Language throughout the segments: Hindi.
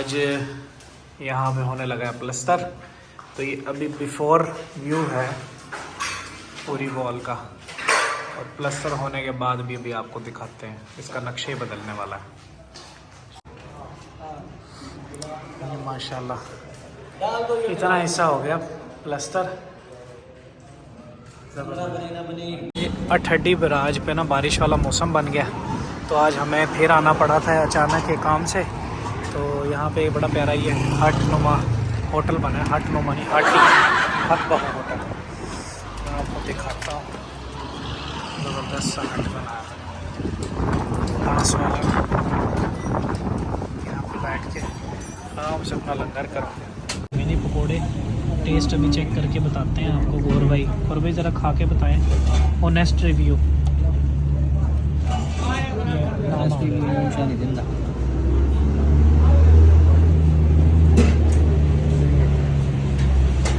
आज यहाँ पे होने लगा है प्लस्तर। तो ये अभी बिफोर व्यू है पूरी वॉल का, और प्लस्तर होने के बाद भी अभी आपको दिखाते हैं। इसका नक्शा ही बदलने वाला है। माशाल्लाह इतना हिस्सा हो गया प्लस्तर। अठड्डी बराज पे ना बारिश वाला मौसम बन गया, तो आज हमें फिर आना पड़ा था अचानक के काम से। तो यहाँ पे बड़ा प्यारा ये हट नुमा होटल बना है। हट नुमा नहीं, हट बहू होटल। मैं आपको दिखाता हूँ, ज़बरदस्त सा हट बनाया है बांस वाला। यहाँ पे बैठ के आराम से अपना लंगर करो। मिनी पकोड़े टेस्ट अभी चेक करके बताते हैं आपको। गौर भाई ज़रा खा के बताएं ऑनेस्ट रिव्यू।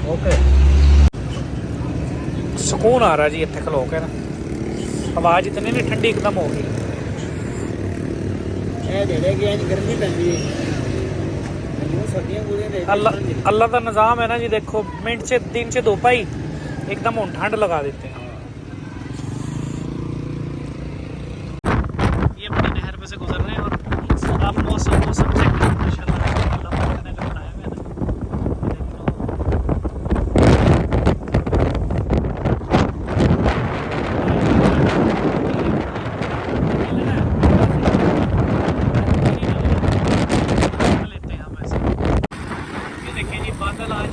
ओके, सुकून आ रहा जी इतने खलो के ना। आवाज़ इतनी नहीं ठंडी एकदम होगी। अल्लाह का निज़ाम है ना जी। देखो मिनट से दिन से दो पाई एकदम ठंड लगा देते हैं। ये अपनी नहर पे से गुजर रहे हैं और आप मौसम चेक करें माशाल्लाह। अल्लाह पाक ने बनाया है ना। लेते हैं हम ऐसे। ये देखें जी बादल आज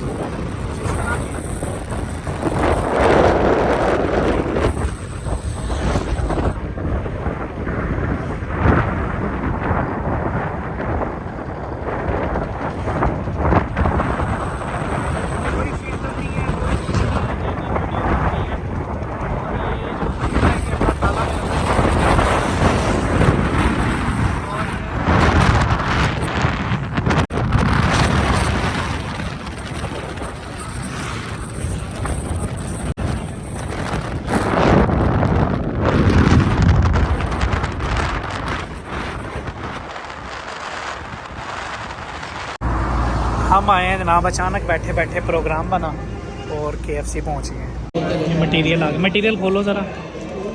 हम आए हैं जनाब। अचानक बैठे बैठे प्रोग्राम बना और KFC पहुंच गए। ये मटेरियल आ गया। मटेरियल खोलो ज़रा।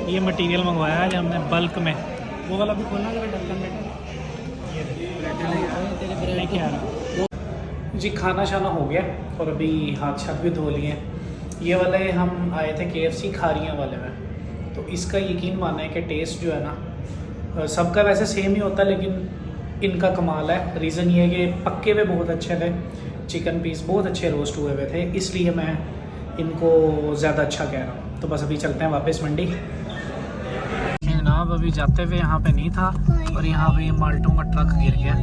ये मटेरियल मंगवाया है हमने बल्क में। वो वाला भी खोलना है ढक्कन में। ये लेके आ रहा जी। खाना शाना हो गया और अभी हाथ छत भी धो लिए। ये वाले हम आए थे KFC खारियाँ वाले में। तो इसका यकीन माना है कि टेस्ट जो है ना सबका वैसे सेम ही होता है, लेकिन इनका कमाल है। रीज़न ये है कि पक्के हुए बहुत अच्छे थे, चिकन पीस बहुत अच्छे रोस्ट हुए हुए थे, इसलिए मैं इनको ज़्यादा अच्छा कह रहा हूँ। तो बस अभी चलते हैं वापस मंडी। जनाब अभी जाते हुए यहाँ पे नहीं था और यहाँ पे माल्टों का ट्रक गिर गया।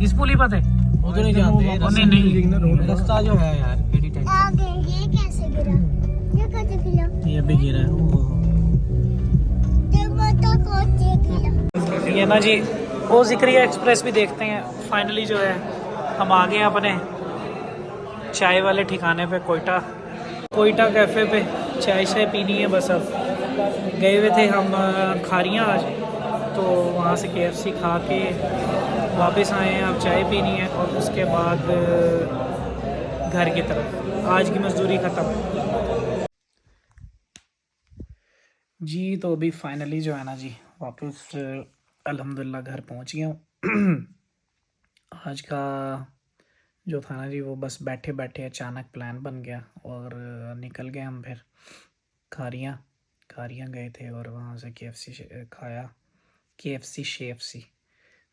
इस पुली पर थे वो तो नहीं जानते। नहीं रास्ता जो है यार ये कैसे गिरा। ये भी गिरा है ये ना जी। वो ज़िक्रिया एक्सप्रेस भी देखते हैं। फाइनली जो है हम आ गए अपने चाय वाले ठिकाने पे, कोयटा कैफ़े पे। चाय पीनी है बस। अब गए हुए थे हम खारियाँ आज, तो वहाँ से KFC खा के वापस आए हैं। अब चाय पीनी है और उसके बाद घर की तरफ। आज की मजदूरी ख़त्म जी। तो अभी फाइनली जो है ना जी वापस अल्हम्दुलिल्लाह घर पहुंच गया हूँ। आज का जो था ना जी वो बस बैठे बैठे अचानक प्लान बन गया और निकल गए हम। फिर खारियाँ गए थे और वहाँ से KFC खाया। KFC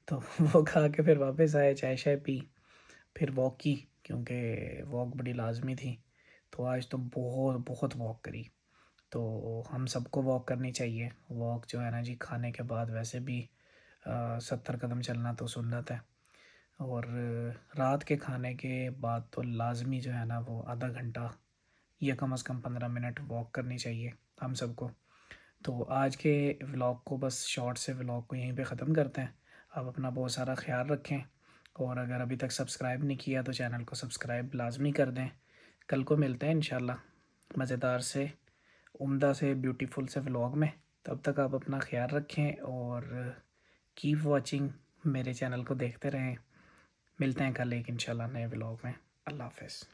तो वो खा के फिर वापस आए, चाय पी, फिर वॉक की, क्योंकि वॉक बड़ी लाजमी थी। तो आज तो बहुत वॉक करी। तो हम सबको वॉक करनी चाहिए। वॉक जो है ना जी खाने के बाद वैसे भी 70 कदम चलना तो सुन्नत है, और रात के खाने के बाद तो लाजमी जो है ना वो आधा घंटा या कम से कम 15 मिनट वॉक करनी चाहिए हम सबको। तो आज के व्लॉग को बस शॉर्ट से व्लॉग को यहीं पे ख़त्म करते हैं। आप अपना बहुत सारा ख्याल रखें, और अगर अभी तक सब्सक्राइब नहीं किया तो चैनल को सब्सक्राइब लाजमी कर दें। कल को मिलते हैं इंशाल्लाह मज़ेदार से, उम्दा से, ब्यूटीफुल से व्लॉग में। तब तक आप अपना ख्याल रखें और कीप वॉचिंग। मेरे चैनल को देखते रहें। मिलते हैं कल एक इंशाल्लाह नए व्लॉग में। अल्लाह हाफ़िज़।